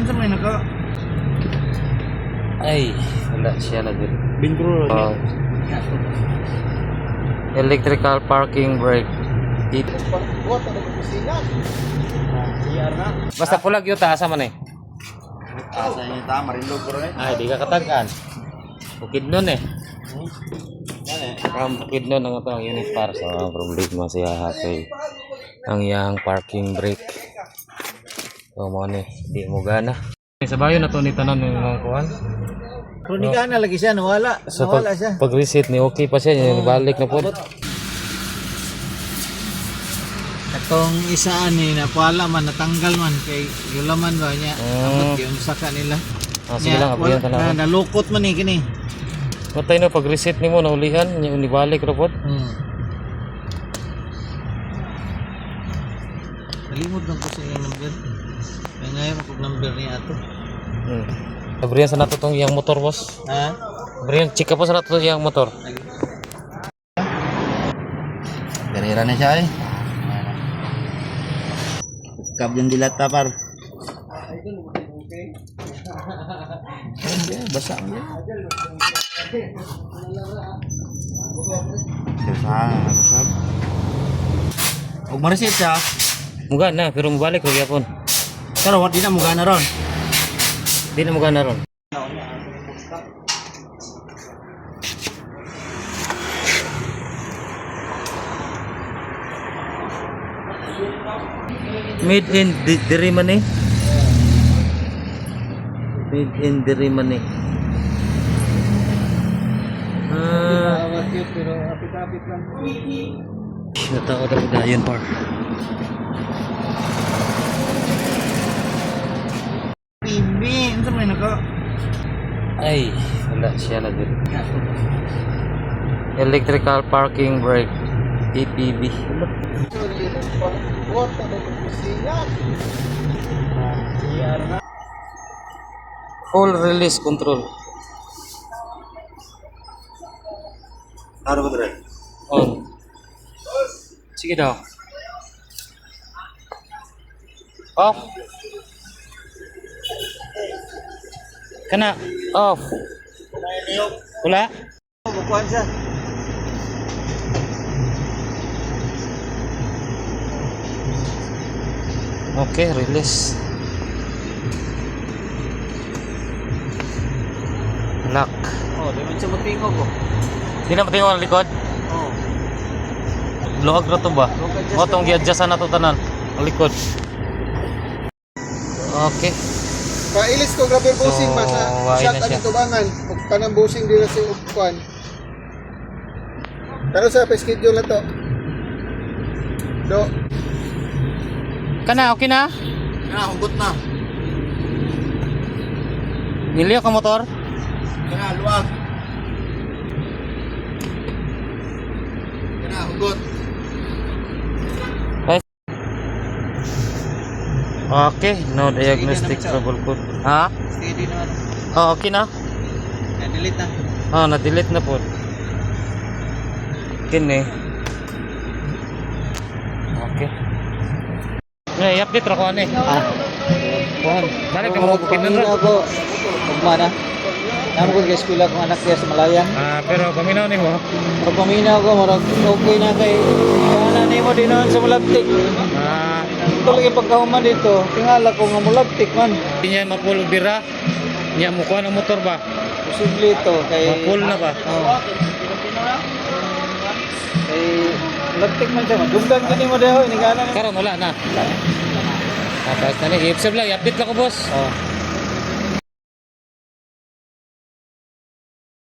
Unsa may naka Ay, wala siya na din. bintro Electrical parking brake. CR na. Basta pulag yun, asa man eh. Asa niya ta marilog ko rin. Ay, di ka katagaan. Bukid nun eh. Yan eh. Bukid nun ang ito ang unit para sa problema siya hatay. Ang iyang parking brake. So mo ni, di mo gana. Sa bayo na to ni tanan ng mga kuhan. Kronika na lagi siya nawala. So Nawala siya. pag reset ni okay pa siya, yung balik na po. Katong isaan ni napala man natanggal man kay yulaman ba niya. Abot yung saka nila. Sige lang, abrihan ka lang. Nalukot man ni kini. Matay na pag reset nimo na ulihan, yung ibalik ra po. Nalimot lang ko sa iyang number. May ngayon ako number niya ato. Abrihan sa nato tong iyang motor, boss. Ha? Abrihan, chika po sa nato tong iyang motor. Karera na siya eh. Kab yung dilata par. Basa mo yan. Basa. Huwag ma-reset siya. Muga na, pero mabalik ra gyapon. Pero di na mugana ron. Di na muga na ron. Made in Dirimani. Made in Dirimani. Awat yun pero apit-apit lang. Natakot ako dayon par. Bibi, ano may naka Ay, wala siya na din. Electrical parking brake. EPB. Full release control. Ano ba dre? On. Sige daw. Off. Kana. Off. Wala. Bukuan siya. Okay, release. Lock. Oh, di man siya matingog ko. Di na matingog ang likod. Oh. Luwag na to ba? O itong i-adjustan na to tanan. Ang likod. Okay. Pailis ko grabber busing ba sa why shot na ang siya? tubangan ug kanang busing dira sa upuan. Pero sa pa-schedule na to. Do, Kana, okay na? Kana hugot na. Niliyo ka motor? Kana luwag. Kana hugot. Okay, no diagnostic trouble code. Ha? Steady na. Oh, okay na? Na-delete na. Oh, na-delete na po. Kini. Okay. Yeah, i-update ra ko ani. Kuhan. Balik ka mo kinon ra. Ako. Ugma na. Namo ko kay eskwela kong anak niya sa Malayan. Pero paminaw nimo. Pag paminaw ko, marag okay na kay kana nimo din sa Mulabtik. Tuloy yung pagkahuman dito, tingala ko nga Mulabtik man. Hindi niya mapulog dira. Niya mo kuha ng motor ba? Posible ito kay Mapul na ba? Oo. Kay Mulabtik man siya, madunggan ka nimo daw, inigana. Karon wala na. Tapos na ni, i-observe lang, i-update lang ko boss. Oh.